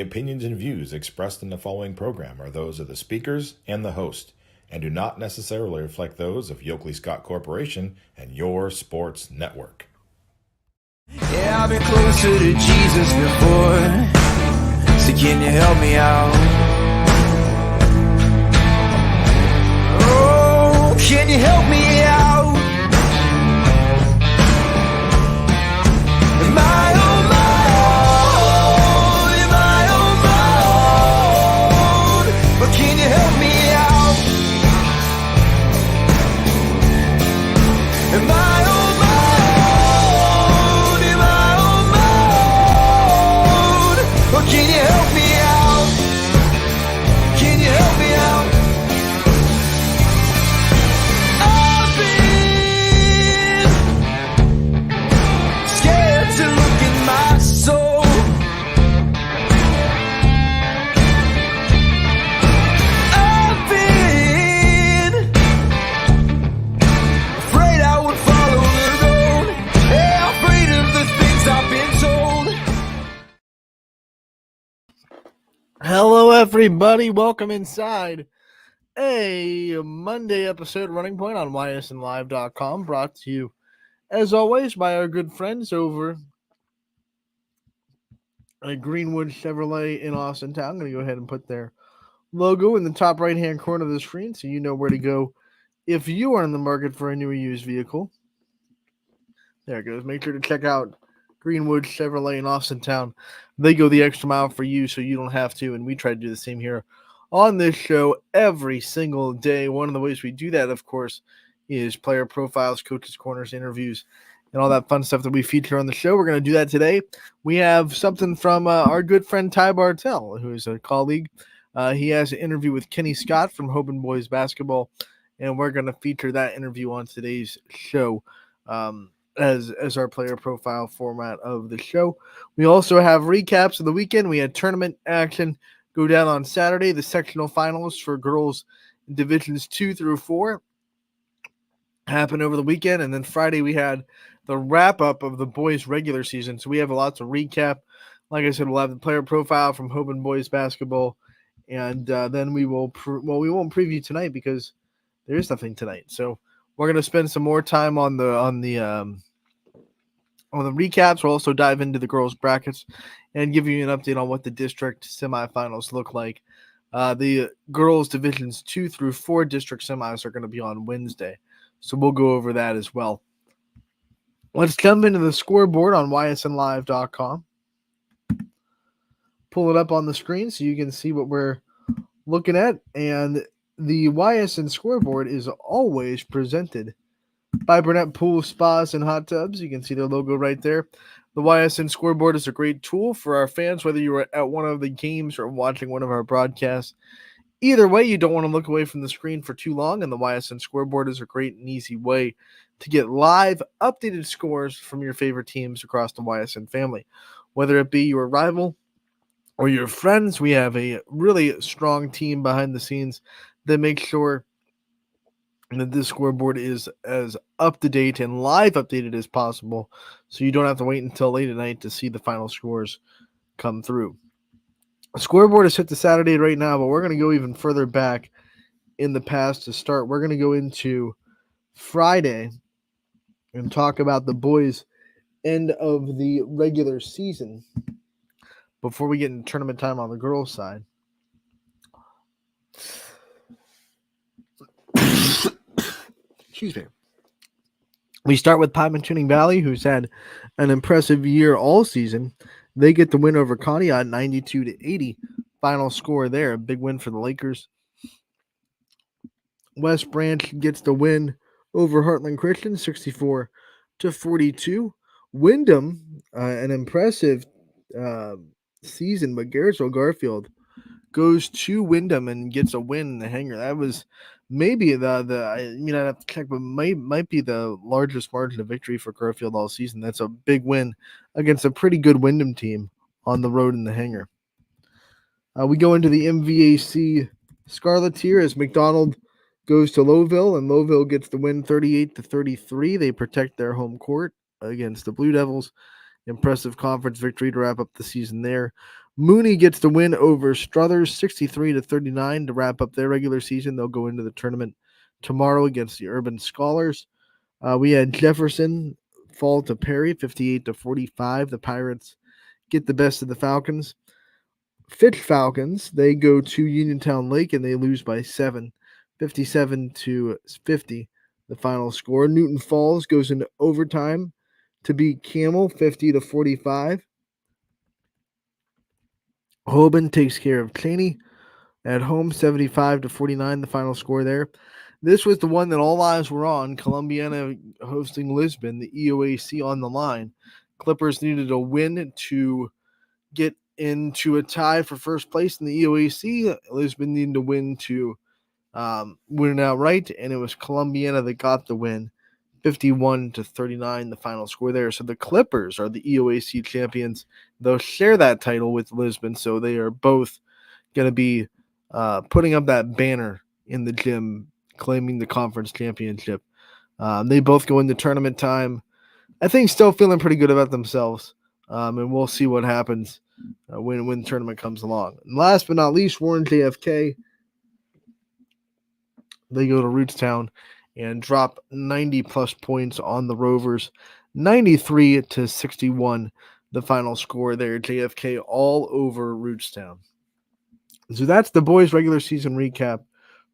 opinions and views expressed in the following program are those of the speakers and the host, and do not necessarily reflect those of Yoakley Scott Corporation and your sports network. Yeah, I've been closer to Jesus before, so can you help me out? Oh, can you help me out? Am I on my own? Am I on my own? But can you help me out? Am I on my own? Am I on my own? Or can you help me out? Can you help me out? I've been scared to look in my soul. I've been afraid I would follow the road. Yeah, afraid of the things I've been told. Hello, everybody. Welcome inside a Monday episode of Running Point on YSNLive.com, brought to you, as always, by our good friends over at Greenwood Chevrolet in Austin Town. I'm going to go ahead and put their logo in the top right-hand corner of the screen so you know where to go if you are in the market for a new or used vehicle. There it goes. Make sure to check out Greenwood Chevrolet in Austin Town. They go the extra mile for you so you don't have to, and we try to do the same here on this show every single day. One of the ways we do that, of course, is player profiles, coaches' corners, interviews, and all that fun stuff that we feature on the show. We're going to do that today. We have something from our good friend Ty Bartell, who is a colleague. He has an interview with Kenny Scott from Hoban Boys Basketball, and we're going to feature that interview on today's show as our player profile format of the show. We also have recaps of the weekend. We had tournament action go down on Saturday, the sectional finals for girls in divisions 2 through 4 happened over the weekend, and then Friday we had the wrap-up of the boys' regular season, so we have a lot to recap. Like I said, we'll have the player profile from Hoban Boys Basketball, and then we will we won't preview tonight because there is nothing tonight, so we're going to spend some more time on the recaps. We'll also dive into the girls' brackets and give you an update on what the district semifinals look like. The girls' divisions 2 through 4 district semis are going to be on Wednesday, so we'll go over that as well. Let's jump into the scoreboard on ysnlive.com. Pull it up on the screen so you can see what we're looking at. And the YSN scoreboard is always presented by Burnett Pool Spas and Hot Tubs. You can see their logo right there. The YSN scoreboard is a great tool for our fans, whether you were at one of the games or watching one of our broadcasts. Either way, you don't want to look away from the screen for too long, and the YSN scoreboard is a great and easy way to get live, updated scores from your favorite teams across the YSN family. Whether it be your rival or your friends, we have a really strong team behind the scenes that makes sure that this scoreboard is as up-to-date and live updated as possible, so you don't have to wait until late at night to see the final scores come through. The scoreboard is set to Saturday right now, but we're going to go even further back in the past to start. We're going to go into Friday and talk about the boys' end of the regular season before we get into tournament time on the girls' side. Excuse me. We start with Pymatuning Valley, who's had an impressive year all season. They get the win over Conneaut, 92-80. Final score there, a big win for the Lakers. West Branch gets the win over Heartland Christian, 64-42. Wyndham, an impressive season, but Garrettsville Garfield goes to Wyndham and gets a win in the hangar. That was maybe I'd have to check, but might be the largest margin of victory for Garfield all season. That's a big win against a pretty good Wyndham team on the road in the hangar. We go into the MVAC Scarlet tier as McDonald goes to Lowville, and Lowville gets the win 38-33. They protect their home court against the Blue Devils. Impressive conference victory to wrap up the season there. Mooney gets the win over Struthers 63-39 to wrap up their regular season. They'll go into the tournament tomorrow against the Urban Scholars. We had Jefferson fall to Perry 58-45. The Pirates get the best of the Falcons. Fitch Falcons, they go to Uniontown Lake and they lose by 7, 57-50. The final score. Newton Falls goes into overtime to beat Camel 50-45. Hoban takes care of Cheney at home 75-49. The final score there. This was the one that all eyes were on. Columbiana hosting Lisbon, the EOAC on the line. Clippers needed a win to get into a tie for first place in the EOAC. Lisbon needed to win to win it outright, and it was Columbiana that got the win, 51-39, the final score there. So the Clippers are the EOAC champions. They'll share that title with Lisbon, so they are both going to be putting up that banner in the gym, claiming the conference championship. They both go into tournament time. I think still feeling pretty good about themselves, and we'll see what happens when the tournament comes along. And last but not least, Warren JFK. They go to Rootstown and drop 90-plus points on the Rovers, 93-61, the final score there. JFK all over Rootstown. So that's the boys' regular season recap,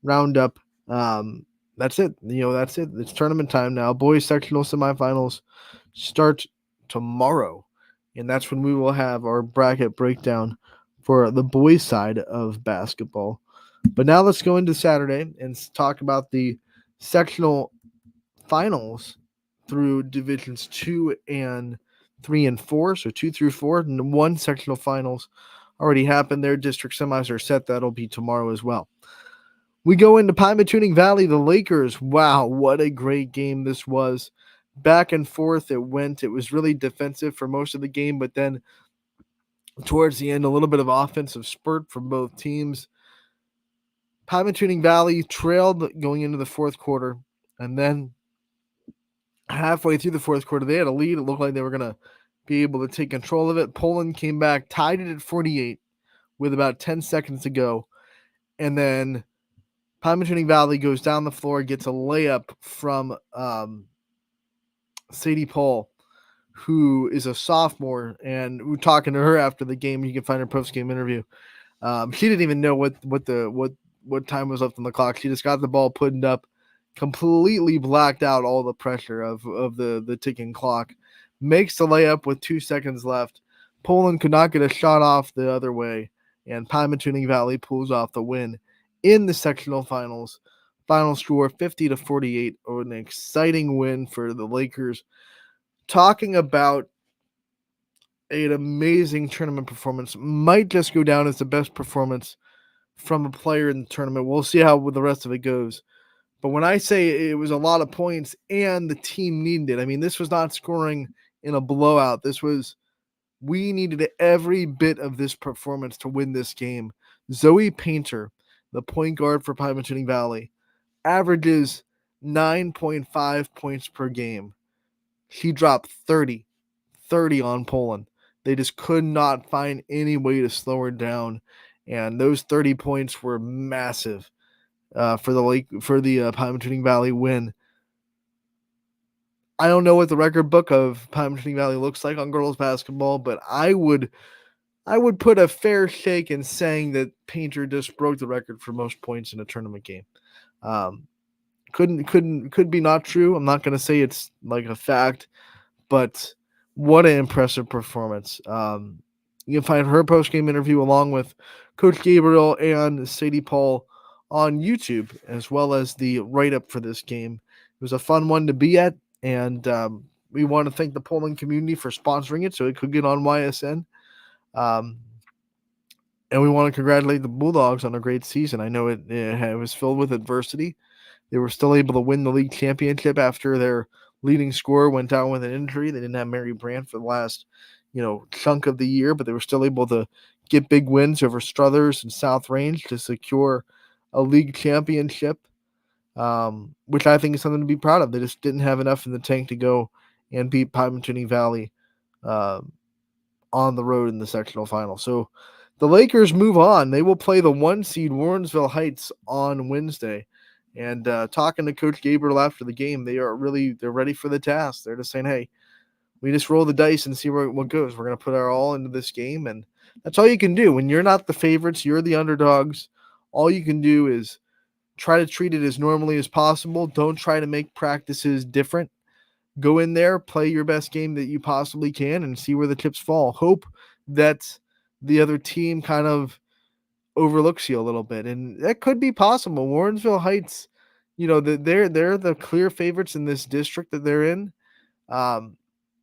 roundup. That's it. That's it. It's tournament time now. Boys sectional semifinals start tomorrow, and that's when we will have our bracket breakdown for the boys' side of basketball. But now let's go into Saturday and talk about the sectional finals through divisions 2 and 3 and 4. So 2 through 4, and 1 sectional finals already happened. Their district semis are set. That'll be tomorrow as well. We go into Pymatuning Valley, the Lakers. Wow, what a great game this was. Back and forth it went. It was really defensive for most of the game, but then towards the end, a little bit of offensive spurt from both teams. Pymatuning Valley trailed going into the fourth quarter, and then halfway through the fourth quarter, they had a lead. It looked like they were going to be able to take control of it. Poland came back, tied it at 48 with about 10 seconds to go, and then Pymatuning Valley goes down the floor, gets a layup from Sadie Paul, who is a sophomore, and we're talking to her after the game. You can find her post-game interview. She didn't even know what time was left on the clock. She just got the ball put up, completely blacked out all the pressure of the ticking clock. Makes the layup with 2 seconds left. Poland could not get a shot off the other way, and Pymatuning Valley pulls off the win in the sectional finals. Final score 50-48, an exciting win for the Lakers. Talking about an amazing tournament performance, might just go down as the best performance from a player in the tournament. We'll see how the rest of it goes. But when I say it was a lot of points and the team needed it, I mean, this was not scoring in a blowout. We needed every bit of this performance to win this game. Zoe Painter, the point guard for Pymatuning Valley, averages 9.5 points per game. She dropped 30 on Poland. They just could not find any way to slow her down, and those 30 points were massive for the Pymatuning Valley win. I don't know what the record book of Pymatuning Valley looks like on girls basketball, but I would put a fair shake in saying that Painter just broke the record for most points in a tournament game. Could be not true. I'm not going to say it's like a fact, but what an impressive performance. You can find her post-game interview along with Coach Gabriel and Sadie Paul on YouTube, as well as the write-up for this game. It was a fun one to be at, and we want to thank the Poland community for sponsoring it so it could get on YSN. And we want to congratulate the Bulldogs on a great season. I know it was filled with adversity. They were still able to win the league championship after their leading scorer went down with an injury. They didn't have Mary Brandt for the last, chunk of the year, but they were still able to get big wins over Struthers and South Range to secure a league championship, which I think is something to be proud of. They just didn't have enough in the tank to go and beat Pymatuning Valley on the road in the sectional final. So The Lakers move on. They will play the 1 seed Warrensville Heights on Wednesday. And talking to Coach Gabriel after the game, they're ready for the task. They're just saying, hey, we just roll the dice and see what goes. We're going to put our all into this game, and that's all you can do. When you're not the favorites, you're the underdogs. All you can do is try to treat it as normally as possible. Don't try to make practices different. Go in there, play your best game that you possibly can, and see where the chips fall. Hope that the other team kind of overlooks you a little bit, and that could be possible. Warrensville Heights, they're the clear favorites in this district that they're in,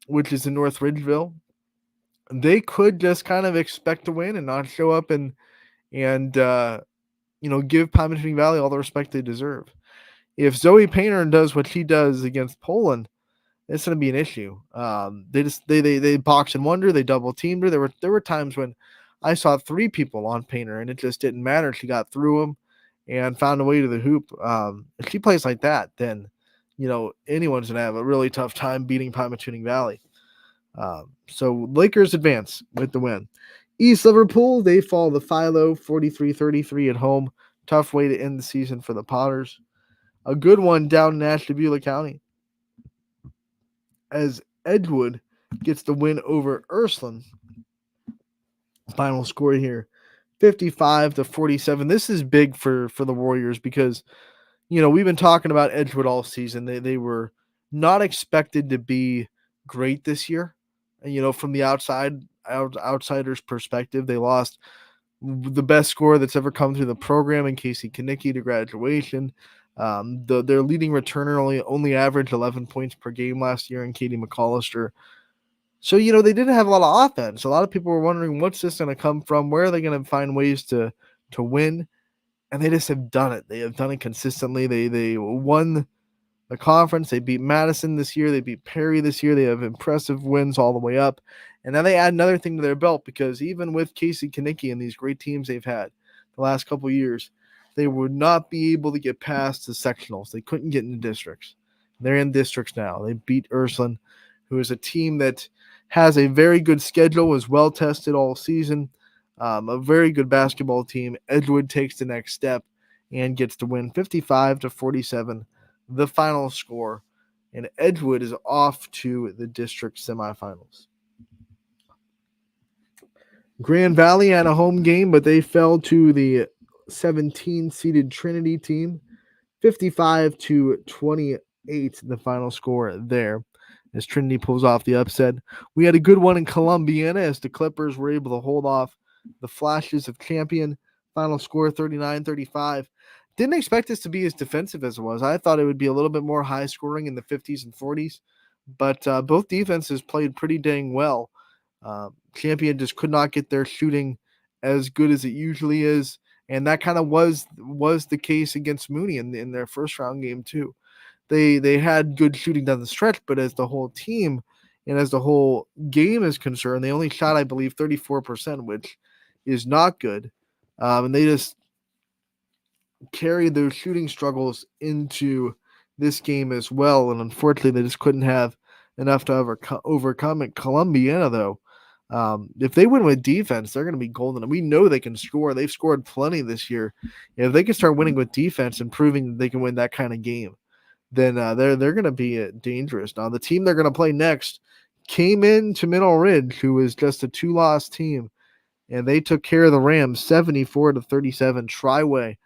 which is in North Ridgeville. They could just kind of expect to win and not show up and give Palm Valley all the respect they deserve. If Zoe Painter does what she does against Poland, it's going to be an issue. They box and wonder. They double teamed her. There were times when I saw 3 people on Painter, and it just didn't matter. She got through them and found a way to the hoop. If she plays like that, then anyone's going to have a really tough time beating Palm Valley. So Lakers advance with the win. East Liverpool, they fall to Philo 43-33 at home. Tough way to end the season for the Potters. A good one down in Ashtabula County, as Edgewood gets the win over Ursuline. Final score here, 55-47. This is big for the Warriors because, we've been talking about Edgewood all season. They were not expected to be great this year. From the outsider's perspective, they lost the best scorer that's ever come through the program in Casey Kanicki to graduation. Their leading returner only averaged 11 points per game last year in Katie McCollister. So, they didn't have a lot of offense. A lot of people were wondering, what's this going to come from? Where are they going to find ways to win? And they just have done it. They have done it consistently. They won the conference. They beat Madison this year. They beat Perry this year. They have impressive wins all the way up. And now they add another thing to their belt, because even with Casey Kanicki and these great teams they've had the last couple of years, they would not be able to get past the sectionals. They couldn't get into districts. They're in districts now. They beat Ursuline, who is a team that has a very good schedule, was well tested all season, a very good basketball team. Edgewood takes the next step and gets to win 55-47, the final score, and Edgewood is off to the district semifinals. Grand Valley had a home game, but they fell to the 17-seeded Trinity team, 55-28, the final score there, as Trinity pulls off the upset. We had a good one in Columbiana as the Clippers were able to hold off the Flashes of Champion. Final score 39-35. Didn't expect this to be as defensive as it was. I thought it would be a little bit more high scoring in the 50s and 40s, but both defenses played pretty dang well. Champion just could not get their shooting as good as it usually is, and that kind of was the case against Mooney in their first round game too. They had good shooting down the stretch, but as the whole team and as the whole game is concerned, they only shot, I believe, 34%, which is not good. And they just carried their shooting struggles into this game as well. And unfortunately, they just couldn't have enough to overcome it. Columbiana, though, if they win with defense, they're going to be golden. And we know they can score. They've scored plenty this year. If they can start winning with defense and proving that they can win that kind of game, then they're going to be dangerous. Now, the team they're going to play next came into Mineral Ridge, who was just a 2-loss team, and they took care of the Rams 74-37. Triway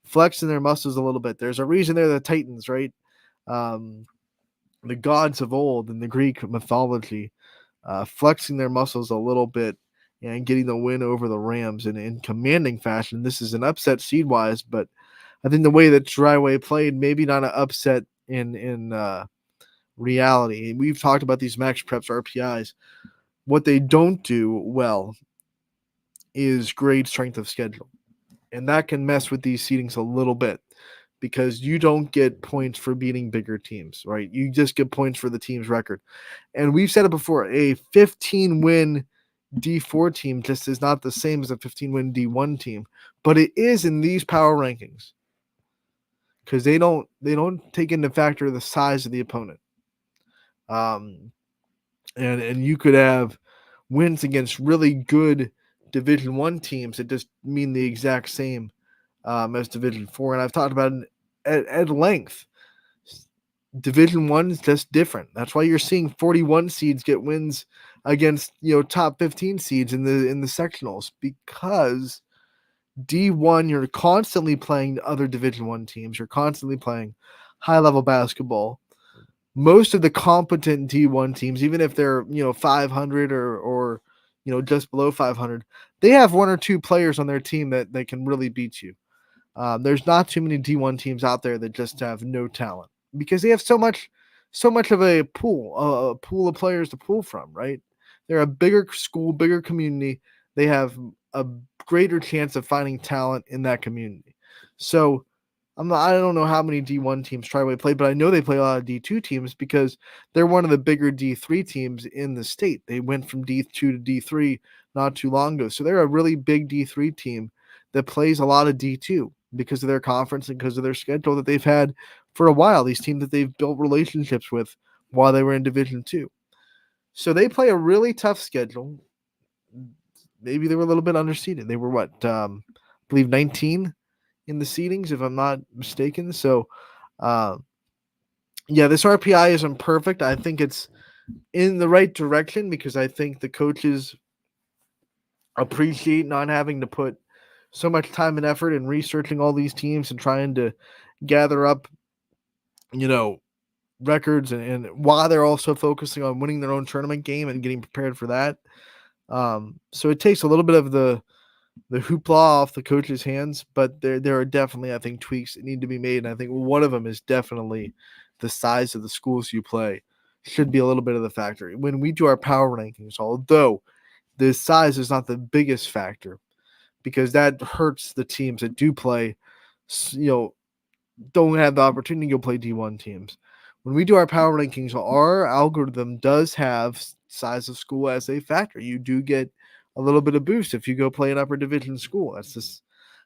flexing their muscles a little bit. There's a reason they're the Titans, right? The gods of old in the Greek mythology, flexing their muscles a little bit and getting the win over the Rams in commanding fashion. This is an upset seed-wise, but I think the way that Triway played, maybe not an upset in reality. We've talked about these max preps RPIs. What they don't do well is grade strength of schedule. And that can mess with these seedings a little bit, because you don't get points for beating bigger teams, right? You just get points for the team's record. And we've said it before, a 15-win D4 team just is not the same as a 15-win D1 team, but it is in these power rankings, because they don't take into factor the size of the opponent. And you could have wins against really good Division One teams that just mean the exact same as Division Four, and I've talked about it at length. Division One is just different. That's why you're seeing 41 seeds get wins against top 15 seeds in the sectionals, because D1 you're constantly playing other Division One teams. You're constantly playing high level basketball. Most of the competent D1 teams, even if they're 500 or just below 500, they have one or two players on their team that can really beat you. There's not too many D1 teams out there that just have no talent, because they have so much of a pool of players to pull from, right? They're a bigger school, bigger community. They have a greater chance of finding talent in that community. So I don't know how many D1 teams Triway play, but I know they play a lot of D2 teams because they're one of the bigger D3 teams in the state. They went from D2 to D3 not too long ago. So they're a really big D3 team that plays a lot of D2 because of their conference and because of their schedule that they've had for a while. These teams that they've built relationships with while they were in Division 2. So they play a really tough schedule. Maybe they were a little bit underseeded. They were I believe 19 in the seedings, if I'm not mistaken. So, this RPI isn't perfect. I think it's in the right direction because I think the coaches appreciate not having to put so much time and effort in researching all these teams and trying to gather up, records, and while they're also focusing on winning their own tournament game and getting prepared for that. So it takes a little bit of the hoopla off the coach's hands, but there are definitely, I think, tweaks that need to be made. And I think one of them is definitely the size of the schools you play should be a little bit of the factor. When we do our power rankings, although the size is not the biggest factor, because that hurts the teams that do play, don't have the opportunity to go play D1 teams. When we do our power rankings, our algorithm does have size of school as a factor. You do get a little bit of boost if you go play an upper division school. That's just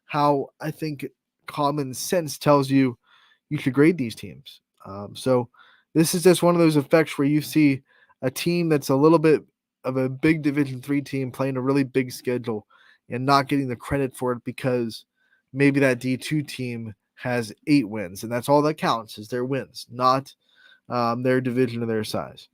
how I think common sense tells you should grade these teams. So this is just one of those effects where you see a team that's a little bit of a big Division 3 team playing a really big schedule and not getting the credit for it because maybe that D2 team has 8 wins, and that's all that counts is their wins, not their division or their size.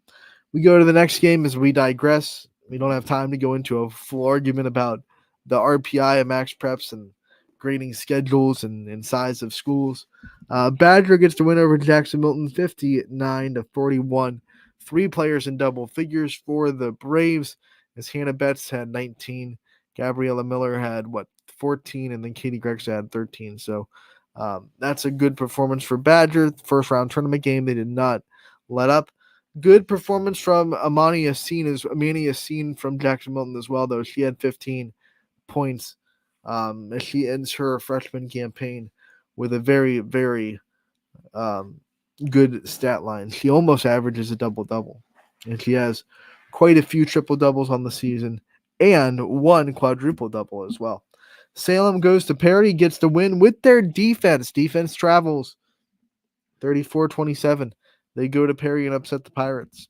We go to the next game as we digress. We don't have time to go into a full argument about the RPI of Max Preps and grading schedules and size of schools. Badger gets the win over Jackson Milton 59-41. 3 players in double figures for the Braves, as Hannah Betts had 19. Gabriella Miller had 14, and then Katie Gregson had 13. So that's a good performance for Badger. First round tournament game, they did not let up. Good performance from Amani Yassine from Jackson Milton as well, though. She had 15 points as she ends her freshman campaign with a very, very good stat line. She almost averages a double-double, and she has quite a few triple-doubles on the season and 1 quadruple-double as well. Salem goes to Perry, gets the win with their defense. Defense travels 34-27. They go to Perry and upset the Pirates.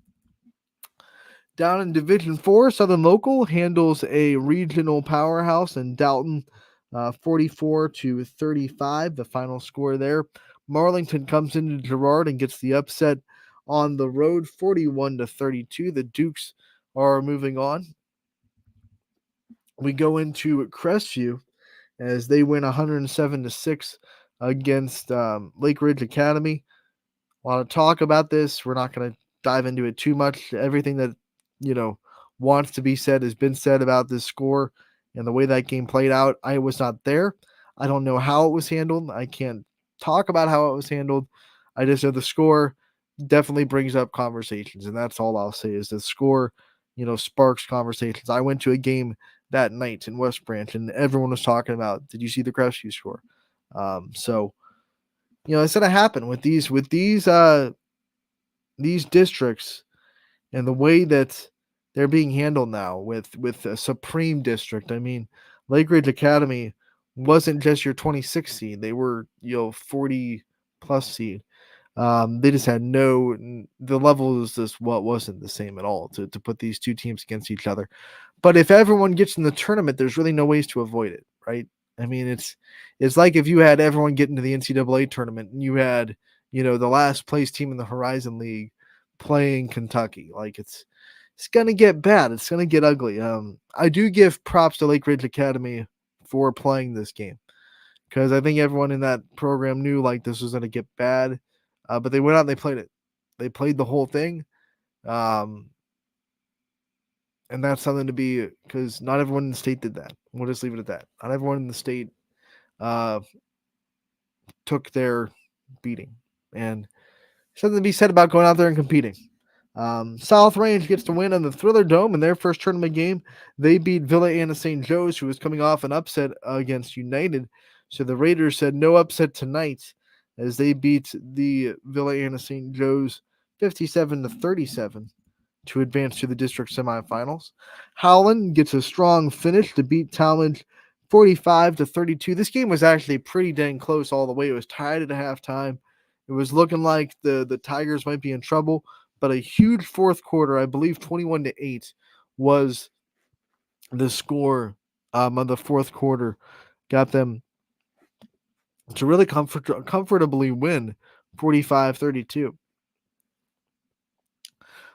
Down in Division 4, Southern Local handles a regional powerhouse in Dalton, 44-35, the final score there. Marlington comes into Girard and gets the upset on the road, 41-32. The Dukes are moving on. We go into Crestview as they win 107-6 against Lake Ridge Academy. A lot of talk about this. We're not going to dive into it too much. Everything that, wants to be said has been said about this score and the way that game played out. I was not there. I don't know how it was handled. I can't talk about how it was handled. I just know the score definitely brings up conversations, and that's all I'll say is the score, sparks conversations. I went to a game that night in West Branch, and everyone was talking about, did you see the Crestview score? So it's going to happen with these districts and the way that they're being handled now with a Supreme District. I mean, Lake Ridge Academy wasn't just your 26 seed; they were 40 plus seed. They just had the level was just wasn't the same at all to put these two teams against each other. But if everyone gets in the tournament, there's really no ways to avoid it, right? I mean, it's like if you had everyone get into the NCAA tournament and you had, the last place team in the Horizon League playing Kentucky. Like it's gonna get bad. It's gonna get ugly. I do give props to Lake Ridge Academy for playing this game because I think everyone in that program knew like this was gonna get bad, but they went out and they played it. They played the whole thing. Um, and that's something to be because not everyone in the state did that. We'll just leave it at that. Not everyone in the state uh, took their beating, and something to be said about going out there and competing. South Range gets to win on the Thriller Dome in their first tournament game. They beat Villa Anna St. Joe's, who was coming off an upset against United. So the Raiders said no upset tonight as they beat the Villa Anna St. Joe's 57-37. To advance to the district semifinals. Howland gets a strong finish to beat Talmadge 45-32. This game was actually pretty dang close all the way. It was tied at halftime. It was looking like the Tigers might be in trouble, but a huge fourth quarter, I believe 21-8, was the score of the fourth quarter. Got them to really comfortably win 45-32.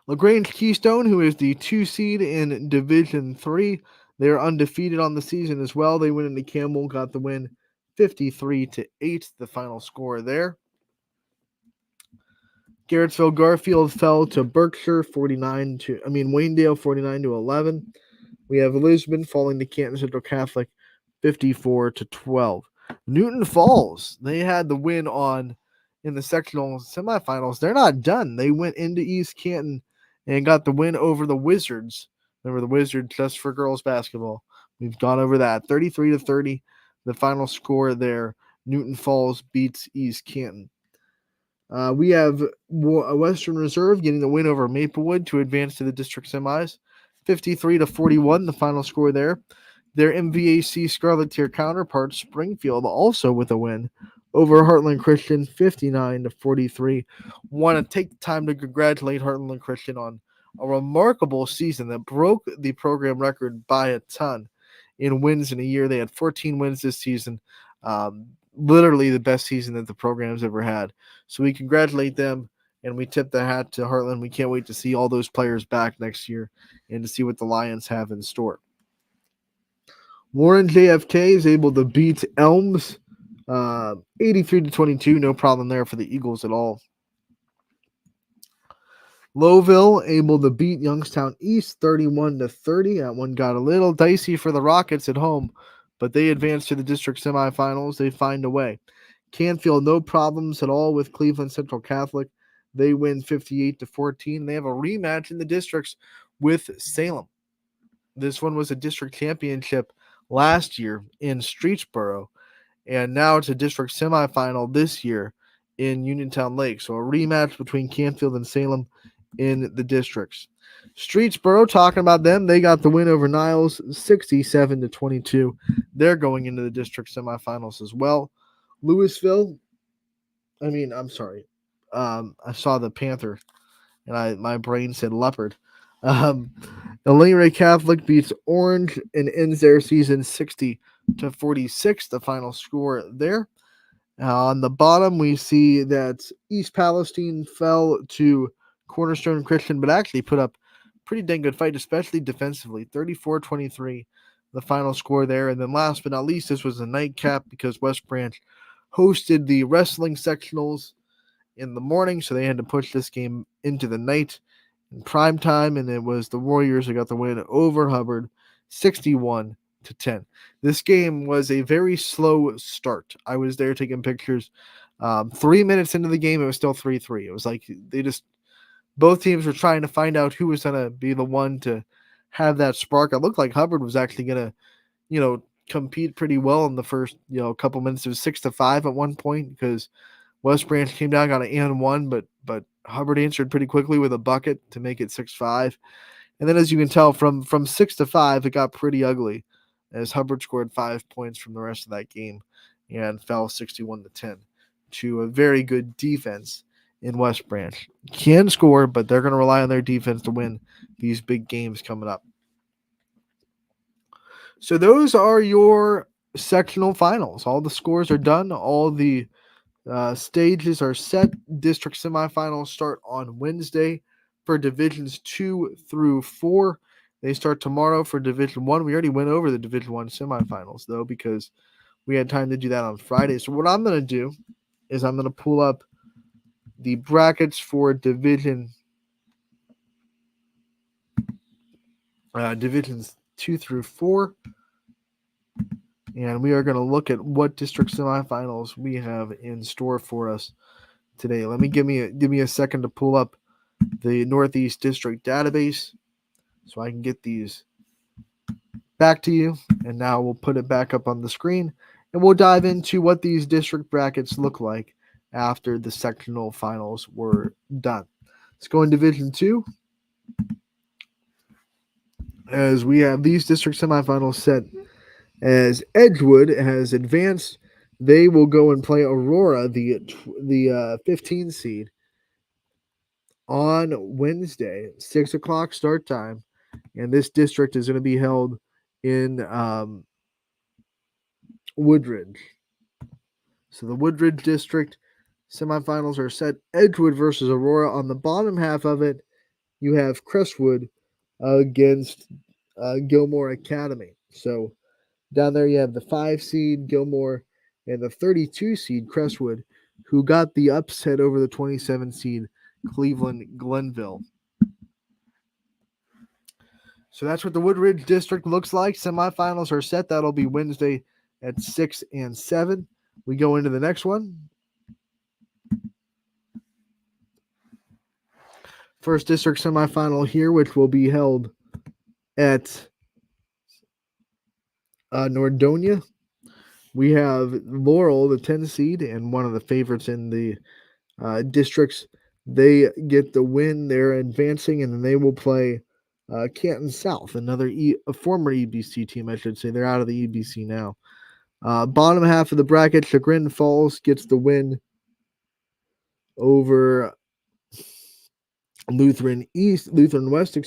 LaGrange Keystone, who is the 2 seed in Division 3, they're undefeated on the season as well. They went into Campbell, got the win 53-8, the final score there. Garrettsville Garfield fell to Berkshire Waynedale 49-11. We have Lisbon falling to Canton Central Catholic 54-12. Newton Falls, they had the win in the sectional semifinals. They're not done. They went into East Canton and got the win over the Wizards. Remember the Wizards just for girls basketball. We've gone over that. 33-30, the final score there. Newton Falls beats East Canton. We have Western Reserve getting the win over Maplewood to advance to the district semis. 53-41, the final score there. Their MVAC Scarlet Tier counterpart, Springfield, also with a win over Heartland Christian, 59-43. Want to take the time to congratulate Heartland Christian on a remarkable season that broke the program record by a ton in wins in a year. They had 14 wins this season, literally the best season that the program's ever had. So we congratulate them, and we tip the hat to Heartland. We can't wait to see all those players back next year and to see what the Lions have in store. Warren JFK is able to beat Elms 83-22. No problem there for the Eagles at all. Lowville able to beat Youngstown East 31-30. That one got a little dicey for the Rockets at home, but they advanced to the district semifinals. They find a way. Canfield, no problems at all with Cleveland Central Catholic. They win 58-14. They have a rematch in the districts with Salem. This one was a district championship last year in Streetsboro, and now it's a district semifinal this year in Uniontown Lake. So a rematch between Canfield and Salem in the districts. Streetsboro, talking about them, they got the win over Niles 67-22. They're going into the district semifinals as well. Louisville, I saw the Panther, and my brain said leopard. Elaine Catholic beats Orange and ends their season 60-46, the final score there. On the bottom, we see that East Palestine fell to Cornerstone Christian, but actually put up pretty dang good fight, especially defensively. 34-23, the final score there. And then last but not least, this was a nightcap because West Branch hosted the wrestling sectionals in the morning, so they had to push this game into the night in prime time, and it was the Warriors that got the win over Hubbard 61-10. This game was a very slow start. I was there taking pictures. 3 minutes into the game, it was still 3-3. It was like both teams were trying to find out who was going to be the one to have that spark. It looked like Hubbard was actually going to, compete pretty well in the first, couple minutes. It was 6-5 at one point because West Branch came down, got an and one, but Hubbard answered pretty quickly with a bucket to make it 6-5. And then, as you can tell, from 6-5, it got pretty ugly as Hubbard scored 5 points from the rest of that game and fell 61-10 to a very good defense in West Branch. Can score, but they're going to rely on their defense to win these big games coming up. So those are your sectional finals. All the scores are done. All the stages are set. District semifinals start on Wednesday for divisions 2 through 4. They start tomorrow for Division 1. We already went over the Division 1 semifinals, though, because we had time to do that on Friday. So what I'm going to do is I'm going to pull up the brackets for divisions 2 through 4. And we are going to look at what district semifinals we have in store for us today. Give me a second to pull up the Northeast District database so I can get these back to you. And now we'll put it back up on the screen, and we'll dive into what these district brackets look like after the sectional finals were done. Let's go in Division 2. As we have these district semifinals set, as Edgewood has advanced, they will go and play Aurora, the 15 seed, on Wednesday, 6 o'clock start time. And this district is going to be held in Woodridge. So the Woodridge district semifinals are set. Edgewood versus Aurora. On the bottom half of it, you have Crestwood against Gilmore Academy. So down there you have the 5 seed Gilmore and the 32 seed Crestwood, who got the upset over the 27 seed Cleveland Glenville. So that's what the Woodridge district looks like. Semifinals are set. That'll be Wednesday at 6 and 7. We go into the next one. First district semifinal here, which will be held at Nordonia. We have Laurel, the 10 seed, and one of the favorites in the districts. They get the win. They're advancing, and then they will play Canton South, a former EBC team, I should say. They're out of the EBC now. Bottom half of the bracket, Chagrin Falls gets the win over Lutheran West,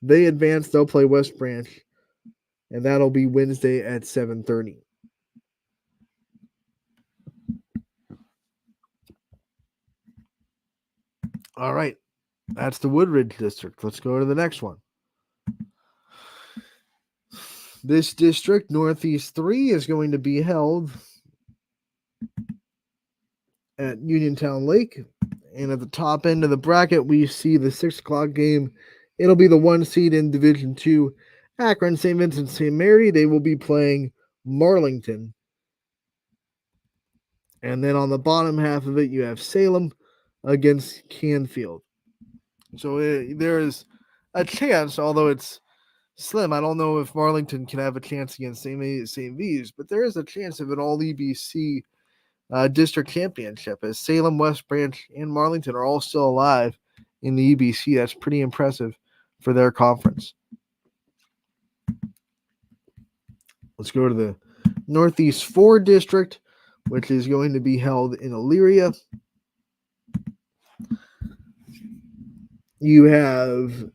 They advance. They'll play West Branch, and that'll be Wednesday at 7:30. All right, that's the Woodridge district. Let's go to the next one. This district, Northeast 3, is going to be held at Uniontown Lake. And at the top end of the bracket, we see the 6 o'clock game. It'll be the 1 seed in Division 2, Akron, St. Vincent, St. Mary. They will be playing Marlington. And then on the bottom half of it, you have Salem against Canfield. So there is a chance, although it's slim. I don't know if Marlington can have a chance against St. V's, but there is a chance of an all EBC district championship, as Salem, West Branch, and Marlington are all still alive in the EBC. That's pretty impressive for their conference. Let's go to the Northeast 4 district, which is going to be held in Elyria. You have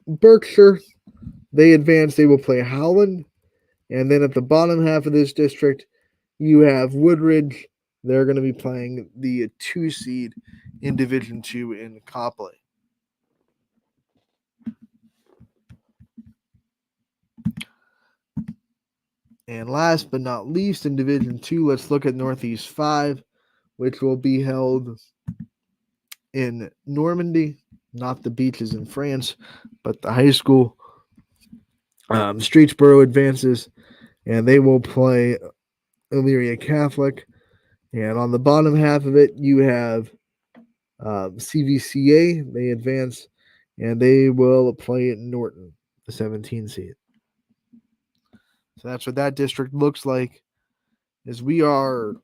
Berkshire. They advance. They will play Howland. And then at the bottom half of this district, you have Woodridge. They're going to be playing the 2 seed in Division 2 in Copley. And last but not least, in Division 2, let's look at Northeast 5, which will be held in Normandy, not the beaches in France, but the high school. Streetsboro advances, and they will play Elyria Catholic. And on the bottom half of it, you have CVCA. They advance, and they will play at Norton, the 17 seed. So that's what that district looks like, as we are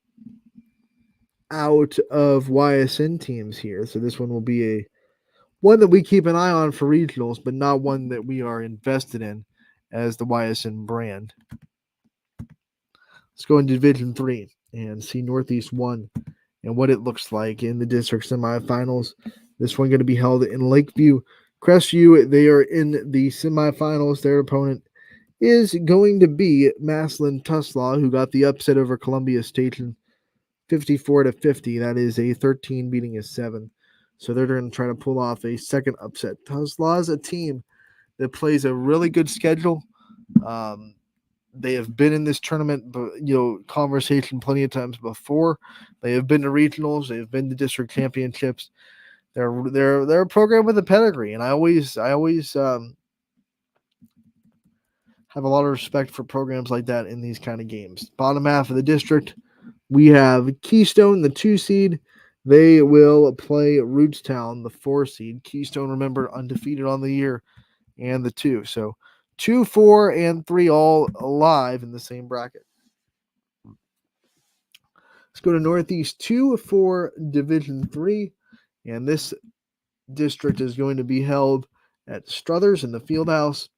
out of YSN teams here. So this one will be one that we keep an eye on for regionals, but not one that we are invested in as the YSN brand. Let's go into Division 3 and see Northeast 1 and what it looks like in the district semifinals. This one going to be held in Lakeview. Crestview, they are in the semifinals. Their opponent is going to be Maslin Tuslaw, who got the upset over Columbia Station 54-50. That is a 13 beating a 7. So they're going to try to pull off a second upset. Tuslaw is a team that plays a really good schedule. They have been in this tournament, conversation plenty of times before. They have been to regionals. They have been to district championships. They're a program with a pedigree, and I always have a lot of respect for programs like that in these kind of games. Bottom half of the district, we have Keystone, the 2 seed. They will play Rootstown, the 4 seed. Keystone, remember, undefeated on the year, and the 2. So 2, 4, and 3 all alive in the same bracket. Let's go to Northeast 2 for Division 3. And this district is going to be held at Struthers in the Fieldhouse.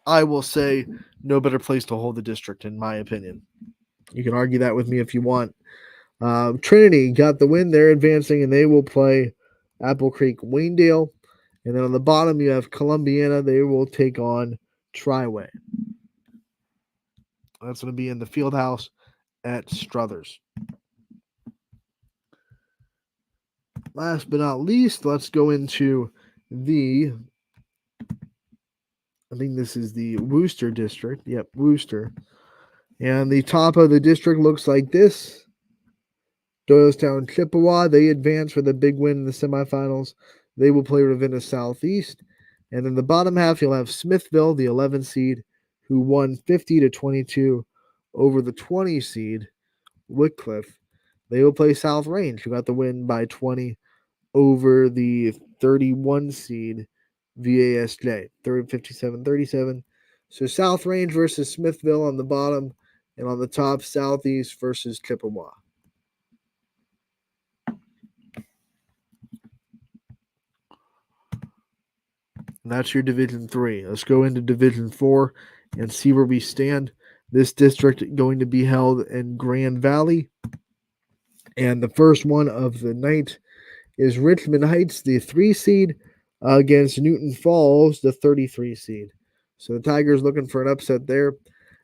I will say no better place to hold the district, in my opinion. You can argue that with me if you want. Trinity got the win. They're advancing, and they will play Apple Creek Waynedale. And then on the bottom, you have Columbiana. They will take on Triway. That's going to be in the Fieldhouse at Struthers. Last but not least, let's go into I think this is the Worcester district. Yep, Worcester. And the top of the district looks like this. Doylestown Chippewa, they advance for the big win in the semifinals. They will play Ravenna Southeast. And then the bottom half, you'll have Smithville, the 11 seed, who won 50-22 over the 20 seed, Wycliffe. They will play South Range, who got the win by 20 over the 31 seed, VASJ, 57-37. So South Range versus Smithville on the bottom, and on the top, Southeast versus Chippewa. And that's your Division 3. Let's go into Division 4 and see where we stand. This district going to be held in Grand Valley. And the first one of the night is Richmond Heights, the 3 seed, against Newton Falls, the 33 seed. So the Tigers looking for an upset there.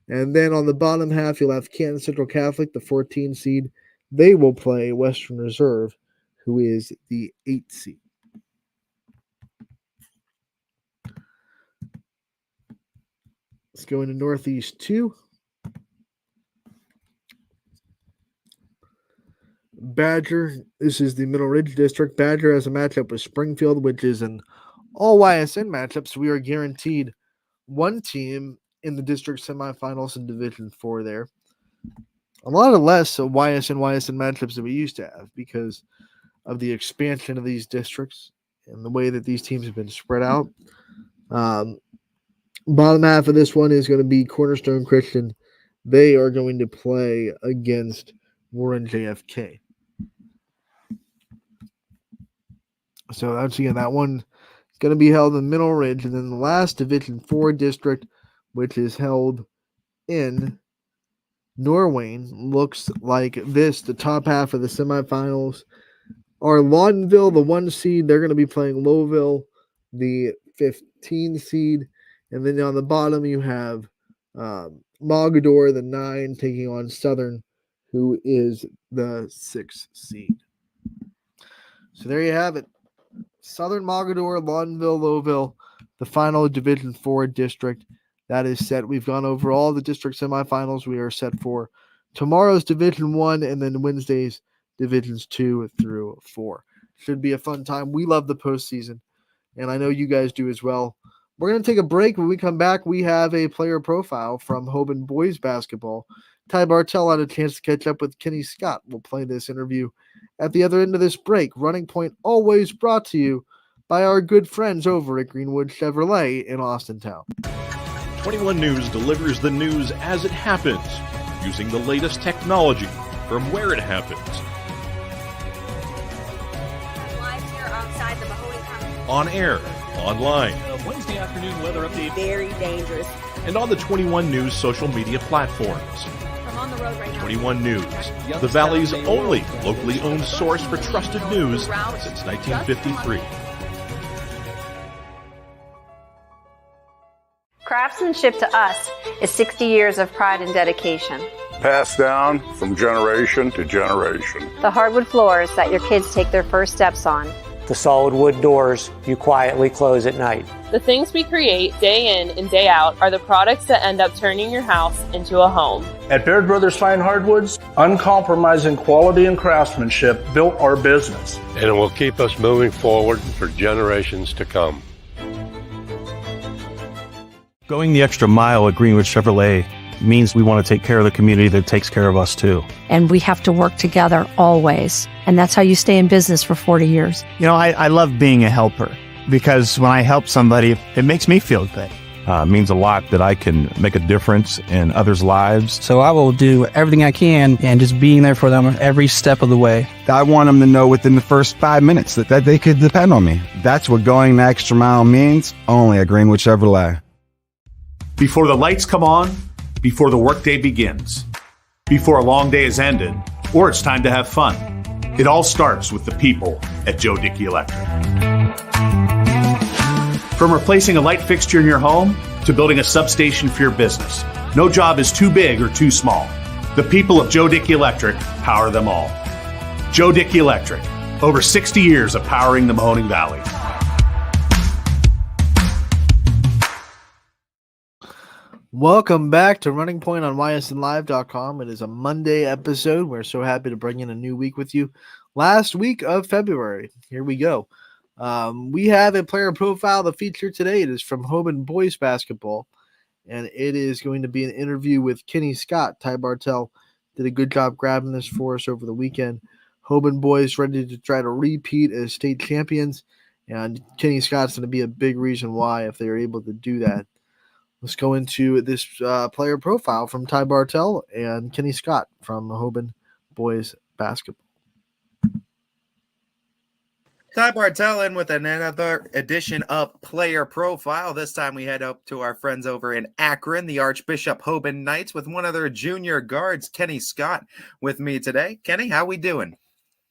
And then on the bottom half, you'll have Canton Central Catholic, the 14 seed. They will play Western Reserve, who is the 8 seed. Let's go into Northeast 2. Badger, this is the Middle Ridge District. Badger has a matchup with Springfield, which is an all YSN matchup, so we are guaranteed one team in the district semifinals in Division 4 there. A lot of less YSN matchups than we used to have because of the expansion of these districts and the way that these teams have been spread out. Bottom half of this one is going to be Cornerstone Christian. They are going to play against Warren JFK. So that's again, that one is going to be held in Middle Ridge. And then the last Division 4 district, which is held in Norwayne, looks like this. The top half of the semifinals are Lawtonville, the 1 seed. They're going to be playing Lowville, the 15 seed. And then on the bottom, you have Mogador, the 9, taking on Southern, who is the 6th seed. So there you have it. Southern, Mogador, Lawtonville, Lowville, the final Division 4 district. That is set. We've gone over all the district semifinals. We are set for tomorrow's Division 1 and then Wednesday's Divisions 2 through 4. Should be a fun time. We love the postseason, and I know you guys do as well. We're going to take a break. When we come back, we have a player profile from Hoban boys basketball. Ty Bartell had a chance to catch up with Kenny Scott. We'll play this interview at the other end of this break. Running Point always brought to you by our good friends over at Greenwood Chevrolet in Austintown. 21 News delivers the news as it happens, using the latest technology from where it happens. Live here outside the Mahoney County. On air, online, Wednesday afternoon weather update. Very dangerous. and on the 21 News social media platforms. From on the road right now. 21 News, the Valley's only locally owned source for trusted news since 1953. Craftsmanship to us is 60 years of pride and dedication. Passed down from generation to generation. The hardwood floors that your kids take their first steps on. The solid wood doors you quietly close at night. The things we create day in and day out are the products that end up turning your house into a home. At Baird Brothers Fine Hardwoods, uncompromising quality and craftsmanship built our business. And it will keep us moving forward for generations to come. Going the extra mile at Greenwood Chevrolet means we want to take care of the community that takes care of us too. And we have to work together always. And that's how you stay in business for 40 years. You know, I love being a helper because when I help somebody, it makes me feel good. It means a lot that I can make a difference in others' lives. So I will do everything I can and just being there for them every step of the way. I want them to know within the first 5 minutes that they could depend on me. That's what going the extra mile means, only at Greenwood Chevrolet. Before the lights come on, before the workday begins, before a long day is ended, or it's time to have fun, it all starts with the people at Joe Dickey Electric. From replacing a light fixture in your home to building a substation for your business, no job is too big or too small. The people of Joe Dickey Electric power them all. Joe Dickey Electric, over 60 years of powering the Mahoning Valley. Welcome back to Running Point on ysnlive.com. It is a Monday episode. We're so happy to bring in a new week with you. Last week of February. Here we go. We have a player profile to feature today. It is from Hoban Boys Basketball, and it is going to be an interview with Kenny Scott. Ty Bartell did a good job grabbing this for us over the weekend. Hoban Boys ready to try to repeat as state champions, and Kenny Scott's going to be a big reason why if they're able to do that. Let's go into this player profile from Ty Bartell and Kenny Scott from Hoban Boys Basketball. Ty Bartell in with another edition of Player Profile. This time we head up to our friends over in Akron, the Archbishop Hoban Knights, with one of their junior guards, Kenny Scott, with me today. Kenny, how we doing?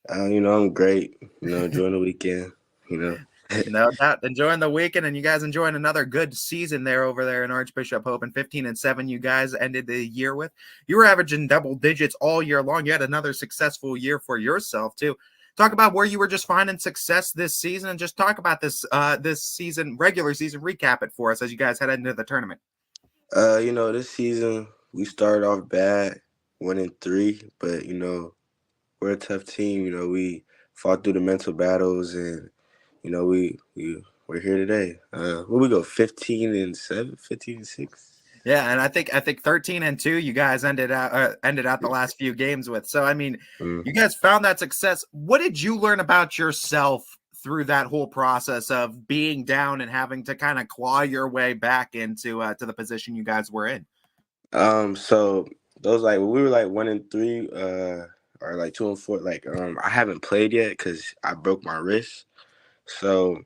I'm great. Enjoying the weekend, No doubt. Enjoying the weekend, and you guys enjoying another good season there over there in Archbishop Hoban. 15-7 you guys ended the year with. You were averaging double digits all year long. You had another successful year for yourself too. Talk about where you were just finding success this season, and just talk about this season, regular season, recap it for us as you guys head into the tournament. This season we started off bad, 1-3, but we're a tough team. We fought through the mental battles, and we're here today. Where we go, 15-7, 15-6. Yeah, and I think 13-2 you guys ended out the last few games with. So you guys found that success. What did you learn about yourself through that whole process of being down and having to kind of claw your way back into to the position you guys were in? So those when we were 1-3, or 2-4. I haven't played yet because I broke my wrist. So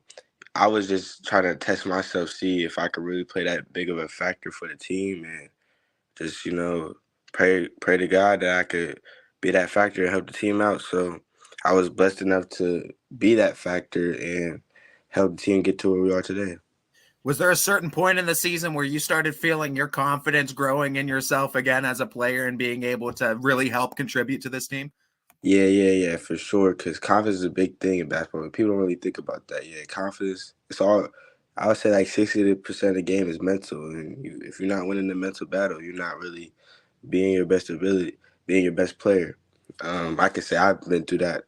I was just trying to test myself, see if I could really play that big of a factor for the team, and just, pray to God that I could be that factor and help the team out. So I was blessed enough to be that factor and help the team get to where we are today. Was there a certain point in the season where you started feeling your confidence growing in yourself again as a player and being able to really help contribute to this team? Yeah, for sure. Because confidence is a big thing in basketball. People don't really think about that. Yeah, confidence. It's all. I would say 60% of the game is mental, and if you're not winning the mental battle, you're not really being your best ability, being your best player. I can say I've been through that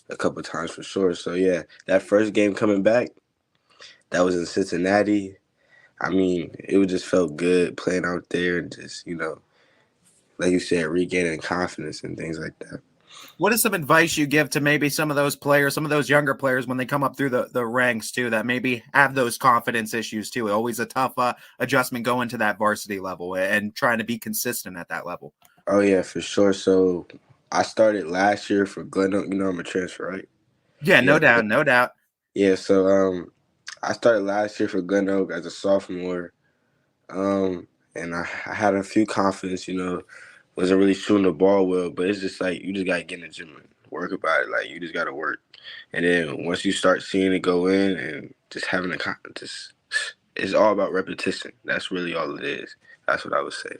a couple of times for sure. So yeah, that first game coming back, that was in Cincinnati. It would just felt good playing out there and just like you said, regaining confidence and things like that. What is some advice you give to maybe some of those players, some of those younger players when they come up through the ranks too, that maybe have those confidence issues too? Always a tough adjustment going to that varsity level and trying to be consistent at that level. Oh yeah, for sure. So I started last year for Glen Oak. I'm a transfer, right? Yeah, no doubt. Yeah, so I started last year for Glen Oak as a sophomore. And I had a few confidence, wasn't really shooting the ball well. But it's just like you just gotta get in the gym and work about it. Like you just gotta work, and then once you start seeing it go in and just having just it's all about repetition. That's really all it is. That's what I would say.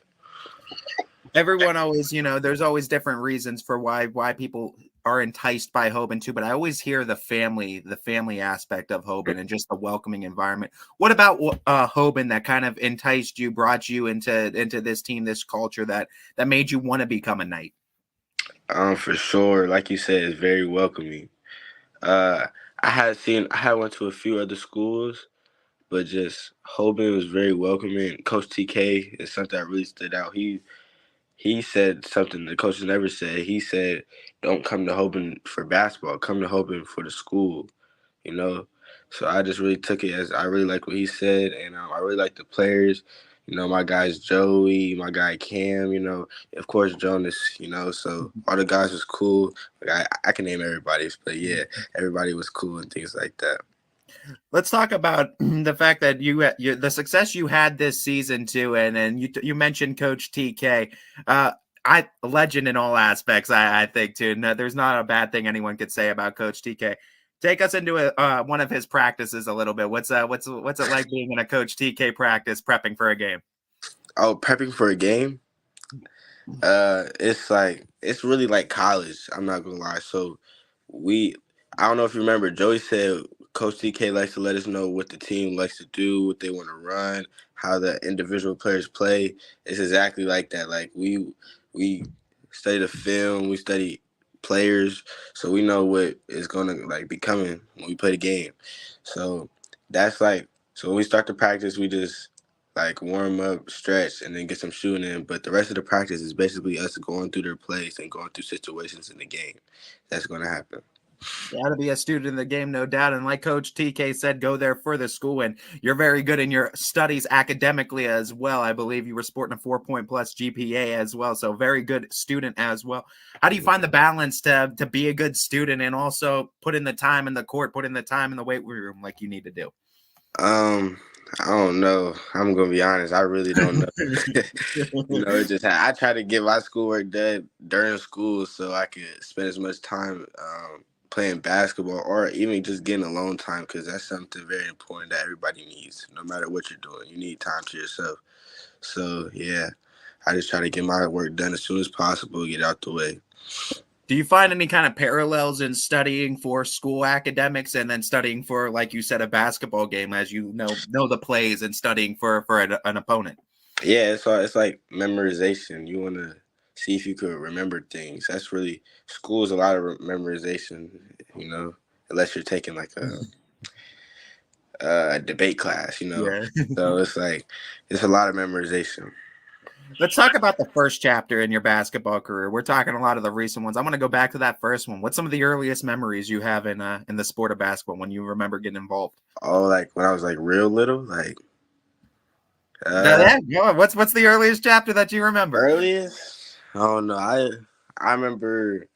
Everyone always, there's always different reasons for why people are enticed by Hoban too, but I always hear the family aspect of Hoban and just the welcoming environment. What about Hoban that kind of enticed you, brought you into this team, this culture that made you want to become a Knight? For sure, like you said, it's very welcoming. I had went to a few other schools, but just Hoban was very welcoming. Coach TK is something that really stood out. He said something the coaches never said. He said, "Don't come to Hoban for basketball. Come to Hoban for the school." You know, so I just really took it as I really like what he said, and I really like the players. My guys Joey, my guy Cam. Of course Jonas. So all the guys was cool. Like I can name everybody, but yeah, everybody was cool and things like that. Let's talk about the fact that the success you had this season too, and you mentioned Coach TK, a legend in all aspects. I think too. No, there's not a bad thing anyone could say about Coach TK. Take us into one of his practices a little bit. What's it like being in a Coach TK practice, prepping for a game? Oh, prepping for a game? It's really like college. I'm not gonna lie. So I don't know if you remember, Joey said Coach TK likes to let us know what the team likes to do, what they want to run, how the individual players play. It's exactly like that. Like we study the film, we study players, so we know what is gonna be coming when we play the game. So that's so when we start to practice, we just warm up, stretch, and then get some shooting in. But the rest of the practice is basically us going through their plays and going through situations in the game. That's going to happen. You got to be a student in the game, no doubt. And like Coach TK said, go there for the school. And you're very good in your studies academically as well. I believe you were sporting a 4-point plus GPA as well. So very good student as well. How do you find the balance to be a good student and also put in the time in the court, put in the time in the weight room like you need to do? I don't know. I'm gonna be honest. I really don't know. It just I try to get my schoolwork done during school so I could spend as much time playing basketball or even just getting alone time, because that's something very important that everybody needs. No matter what you're doing, you need time to yourself. So yeah, I just try to get my work done as soon as possible, get out the way. Do you find any kind of parallels in studying for school academics and then studying for, like you said, a basketball game, as you know the plays and studying for an opponent? Yeah, it's like memorization. You want to see if you could remember things. That's really school is a lot of memorization. Unless you're taking a debate class. Yeah. So it's a lot of memorization. Let's talk about the first chapter in your basketball career. We're talking a lot of the recent ones. I'm going to go back to that first one. What's some of the earliest memories you have in the sport of basketball when you remember getting involved? Oh, when I was real little, what's the earliest chapter that you remember? Earliest? Oh no, I remember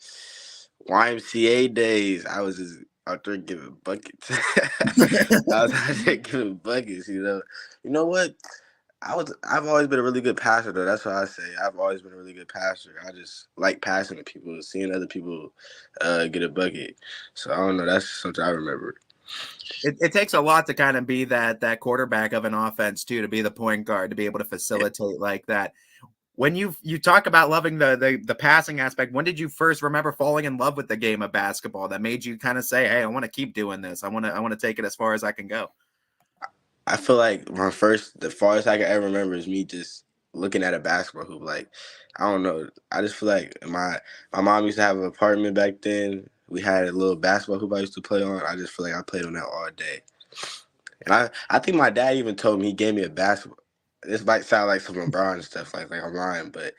YMCA days. I was just out there giving buckets. I was out there giving buckets. You know what? I've always been a really good passer though. That's what I say. I've always been a really good passer. I just like passing to people, seeing other people get a bucket. So I don't know. That's something I remember. It takes a lot to kind of be that quarterback of an offense too, to be the point guard, to be able to facilitate like that. When you talk about loving the passing aspect, when did you first remember falling in love with the game of basketball that made you kind of say, "Hey, I want to keep doing this. I want to take it as far as I can go"? I feel like the farthest I can ever remember is me just looking at a basketball hoop. I don't know. I just feel like my mom used to have an apartment back then. We had a little basketball hoop I used to play on. I just feel like I played on that all day. And I think my dad even told me he gave me a basketball. This might sound like some LeBron and stuff, like I'm lying, but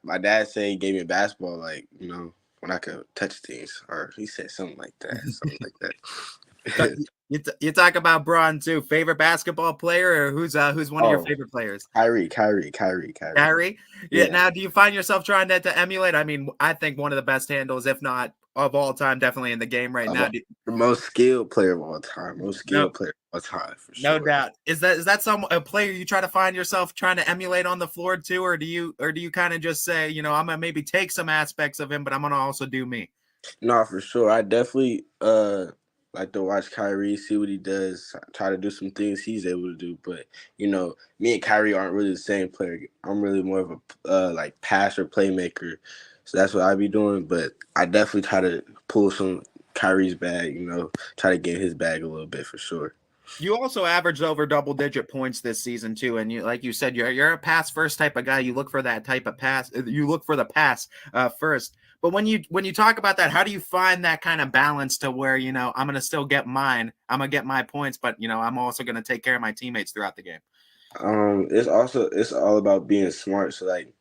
my dad said he gave me a basketball, when I could touch things, or he said something like that. You talk about Bron too. Favorite basketball player, or who's one of your favorite players? Kyrie. Yeah. Now, do you find yourself trying to emulate? I mean, I think one of the best handles, if not of all time, definitely in the game right now. The most skilled player of all time. Most skilled player. all time for No sure. doubt. Is that a player you try to find yourself trying to emulate on the floor too, or do you kind of just say, I'm gonna maybe take some aspects of him, but I'm gonna also do me? No, for sure. I definitely like to watch Kyrie, see what he does, try to do some things he's able to do. But me and Kyrie aren't really the same player. I'm really more of a like passer, playmaker. So that's what I be doing. But I definitely try to pull some Kyrie's bag. Try to get his bag a little bit for sure. You also averaged over double-digit points this season too, and like you said, you're a pass-first type of guy. You look for that type of pass. You look for the pass first. But when you talk about that, how do you find that kind of balance to where I'm gonna still get mine, I'm gonna get my points, but I'm also gonna take care of my teammates throughout the game? It's all about being smart. So like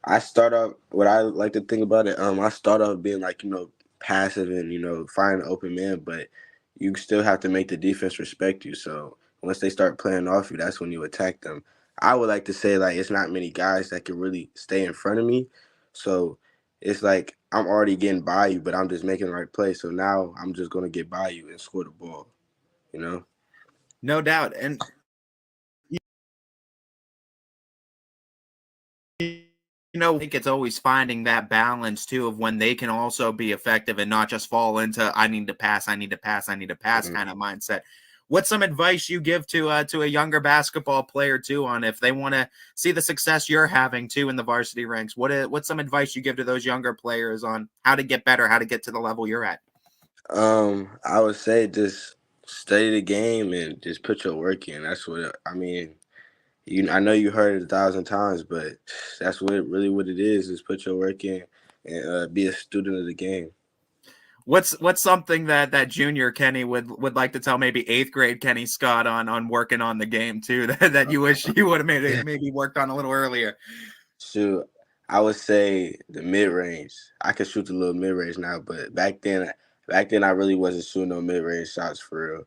I start off, what I like to think about it, I start off being like, passive and, find an open man, but you still have to make the defense respect you. So once they start playing off you, that's when you attack them. I would like to say, like, it's not many guys that can really stay in front of me. So it's like I'm already getting by you, but I'm just making the right play. So now I'm just going to get by you and score the ball, No doubt. And I think it's always finding that balance too of when they can also be effective and not just fall into I need to pass kind of mindset. What's some advice you give to a younger basketball player too on if they want to see the success you're having too in the varsity ranks? What's some advice you give to those younger players on how to get better, how to get to the level you're at? I would say just study the game and just put your work in. That's what I mean. I know you heard it 1,000 times, but that's what it is put your work in and be a student of the game. What's something that junior Kenny would like to tell maybe 8th grade Kenny Scott on working on the game too that you wish you would have maybe worked on a little earlier? Shoot, I would say the mid range. I could shoot the little mid range now, but back then I really wasn't shooting no mid range shots for real.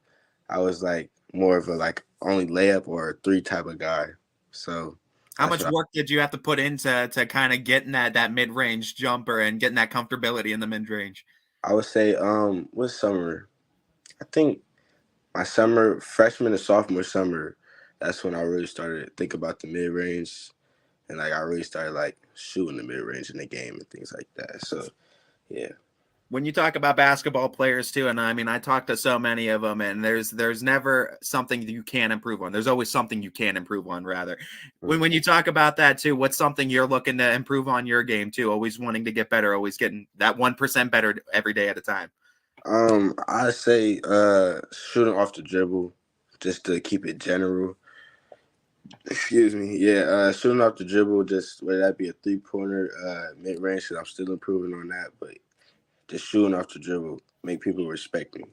I was like more of a like only layup or a 3 type of guy. So how much work did you have to put into kind of getting that mid range jumper and getting that comfortability in the mid range? I would say what summer? I think my summer, freshman and sophomore summer, that's when I really started to think about the mid range, and like I really started like shooting the mid range in the game and things like that. So yeah. When you talk about basketball players too, and I mean, I talk to so many of them, and there's never something that you can't improve on. There's always something you can improve on, rather. When you talk about that too, what's something you're looking to improve on your game too? Always wanting to get better, always getting that 1% better every day at a time. I say shooting off the dribble, just to keep it general. Excuse me. Yeah, shooting off the dribble, just whether that be a 3-pointer, mid range, because I'm still improving on that, but just shooting off the dribble, make people respect me.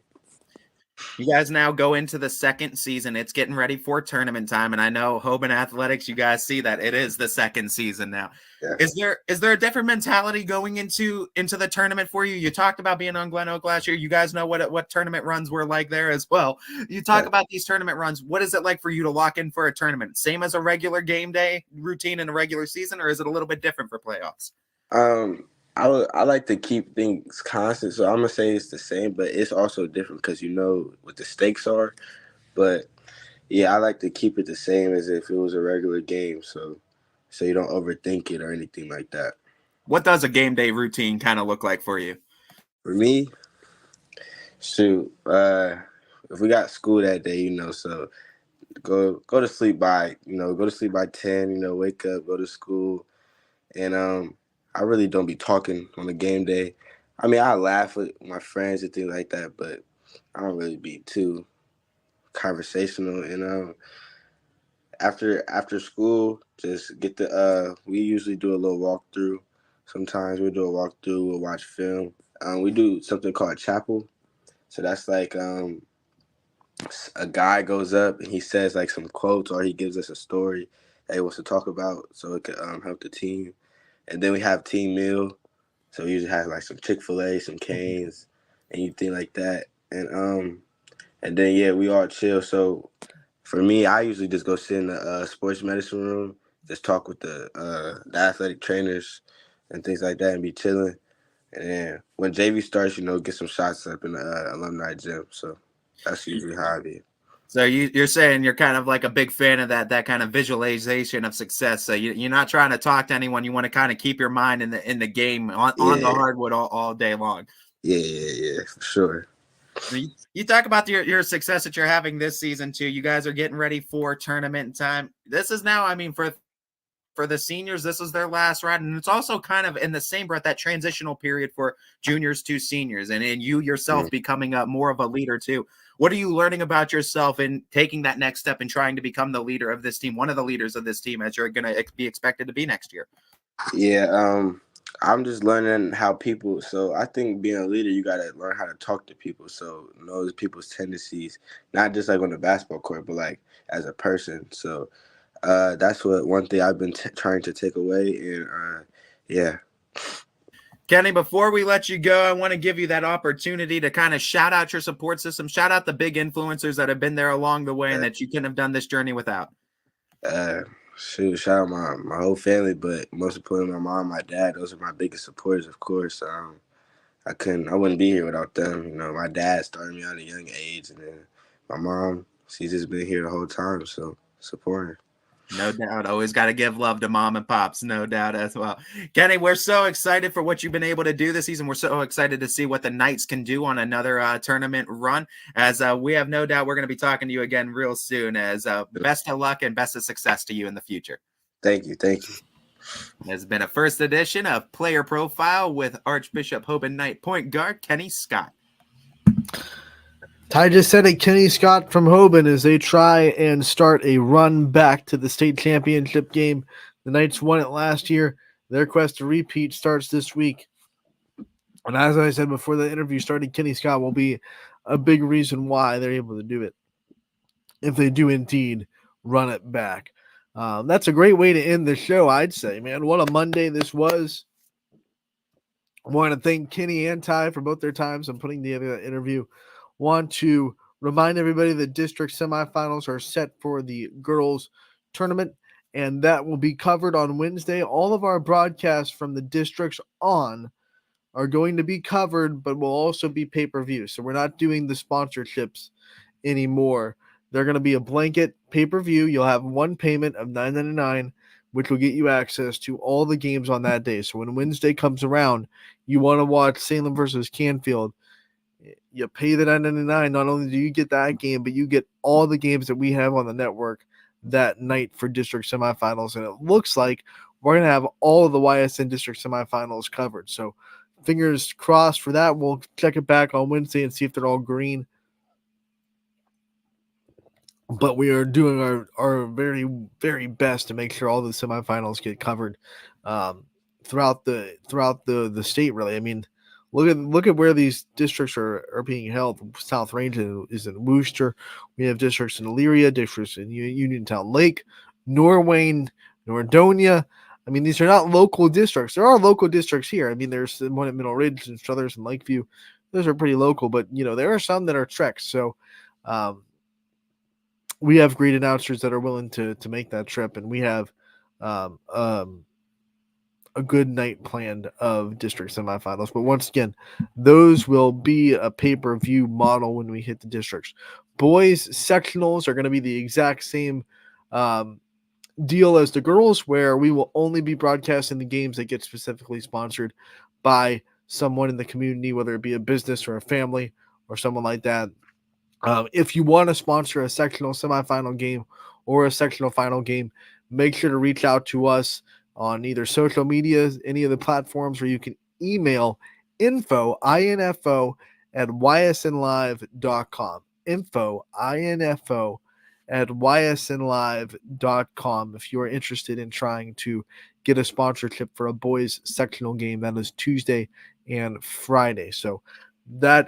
You guys now go into the second season. It's getting ready for tournament time, and I know Hoban Athletics, you guys see that it is the second season now. Yeah. Is there a different mentality going into the tournament for you? You talked about being on Glen Oak last year. You guys know what tournament runs were like there as well. You talk about these tournament runs. What is it like for you to lock in for a tournament? Same as a regular game day routine in a regular season, or is it a little bit different for playoffs? I like to keep things constant, so I'm gonna say it's the same, but it's also different because what the stakes are. But yeah, I like to keep it the same as if it was a regular game, so you don't overthink it or anything like that. What does a game day routine kind of look like for you? For me, shoot, if we got school that day, so go to sleep by 10, wake up, go to school, and I really don't be talking on the game day. I mean, I laugh with my friends and things like that, but I don't really be too conversational. And after school, just get we usually do a little walkthrough. Sometimes we do a walkthrough, we'll watch film. We do something called chapel. So that's like a guy goes up and he says like some quotes or he gives us a story that he wants to talk about so it could help the team. And then we have team meal. So we usually have like some Chick-fil-A, some Canes, anything like that. And then yeah, we all chill. So for me, I usually just go sit in the sports medicine room, just talk with the athletic trainers and things like that and be chilling. And then when JV starts, get some shots up in the alumni gym. So that's usually how I be. So you're saying you're kind of like a big fan of that kind of visualization of success. So you're not trying to talk to anyone. You want to kind of keep your mind in the game on the hardwood all day long. Yeah, for sure. You talk about your success that you're having this season too. You guys are getting ready for tournament time. This is now, I mean, for the seniors, this is their last ride, and it's also kind of in the same breath that transitional period for juniors to seniors, and you yourself becoming more of a leader too. What are you learning about yourself in taking that next step and trying to become the leader of this team, one of the leaders of this team, as you're going to be expected to be next year? Yeah, I'm just learning how people. So I think being a leader, you got to learn how to talk to people. So know people's tendencies, not just like on the basketball court, but like as a person. So that's one thing I've been trying to take away. And yeah. Kenny, before we let you go, I want to give you that opportunity to kind of shout out your support system, shout out the big influencers that have been there along the way and that you couldn't have done this journey without. Shout out my whole family, but most importantly, my mom, my dad. Those are my biggest supporters, of course. I wouldn't be here without them. You know, my dad started me at a young age, and then my mom, she's just been here the whole time, so supporting. No doubt. Always got to give love to mom and pops. No doubt as well. Kenny, we're so excited for what you've been able to do this season. We're so excited to see what the Knights can do on another tournament run. As we have no doubt we're going to be talking to you again real soon. As best of luck and best of success to you in the future. Thank you. There's been a first edition of Player Profile with Archbishop Hoban Knight point guard Kenny Scott. Ty just said it, Kenny Scott from Hoban, as they try and start a run back to the state championship game. The Knights won it last year. Their quest to repeat starts this week. And as I said before the interview started, Kenny Scott will be a big reason why they're able to do it, if they do indeed run it back. That's a great way to end the show, I'd say, man. What a Monday this was. I want to thank Kenny and Ty for both their times on putting together that interview. Want to remind everybody that district semifinals are set for the girls tournament, and that will be covered on Wednesday. All of our broadcasts from the districts on are going to be covered, but will also be pay-per-view. So we're not doing the sponsorships anymore. They're going to be a blanket pay-per-view. You'll have one payment of $9.99, which will get you access to all the games on that day. So when Wednesday comes around, you want to watch Salem versus Canfield, you pay the $9.99. Not only do you get that game, but you get all the games that we have on the network that night for district semifinals. And it looks like we're going to have all of the YSN district semifinals covered. So fingers crossed for that. We'll check it back on Wednesday and see if they're all green. But we are doing our very, very best to make sure all the semifinals get covered throughout the state, really. I mean, look at where these districts are being held. South Range is in Worcester. We have districts in Elyria, districts in Uniontown Lake, Norwayne, Nordonia. I mean, these are not local districts. There are local districts here. I mean, there's one at Middle Ridge and Struthers and Lakeview. Those are pretty local, but there are some that are treks. So we have great announcers that are willing to make that trip, and we have a good night planned of district semifinals. But once again, those will be a pay-per-view model when we hit the districts. Boys sectionals are going to be the exact same deal as the girls, where we will only be broadcasting the games that get specifically sponsored by someone in the community, whether it be a business or a family or someone like that. If you want to sponsor a sectional semifinal game or a sectional final game, make sure to reach out to us on either social media, any of the platforms, or you can email info at ysnlive.com. Info at ysnlive.com if you are interested in trying to get a sponsorship for a boys sectional game. That is Tuesday and Friday. So that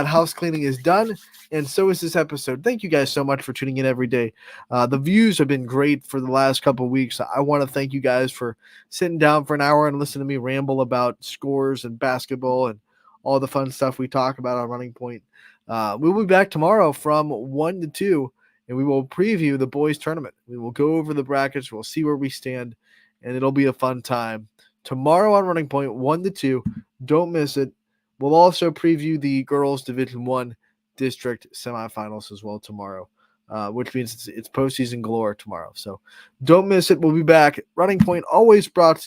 house cleaning is done, and so is this episode. Thank you guys so much for tuning in every day. The views have been great for the last couple of weeks. I want to thank you guys for sitting down for an hour and listening to me ramble about scores and basketball and all the fun stuff we talk about on Running Point. We'll be back tomorrow from 1 to 2, and we will preview the boys tournament. We will go over the brackets. We'll see where we stand, and it'll be a fun time. Tomorrow on Running Point, 1 to 2. Don't miss it. We'll also preview the girls Division I district semifinals as well tomorrow. which means it's postseason galore tomorrow. So don't miss it. We'll be back. Running Point always brought to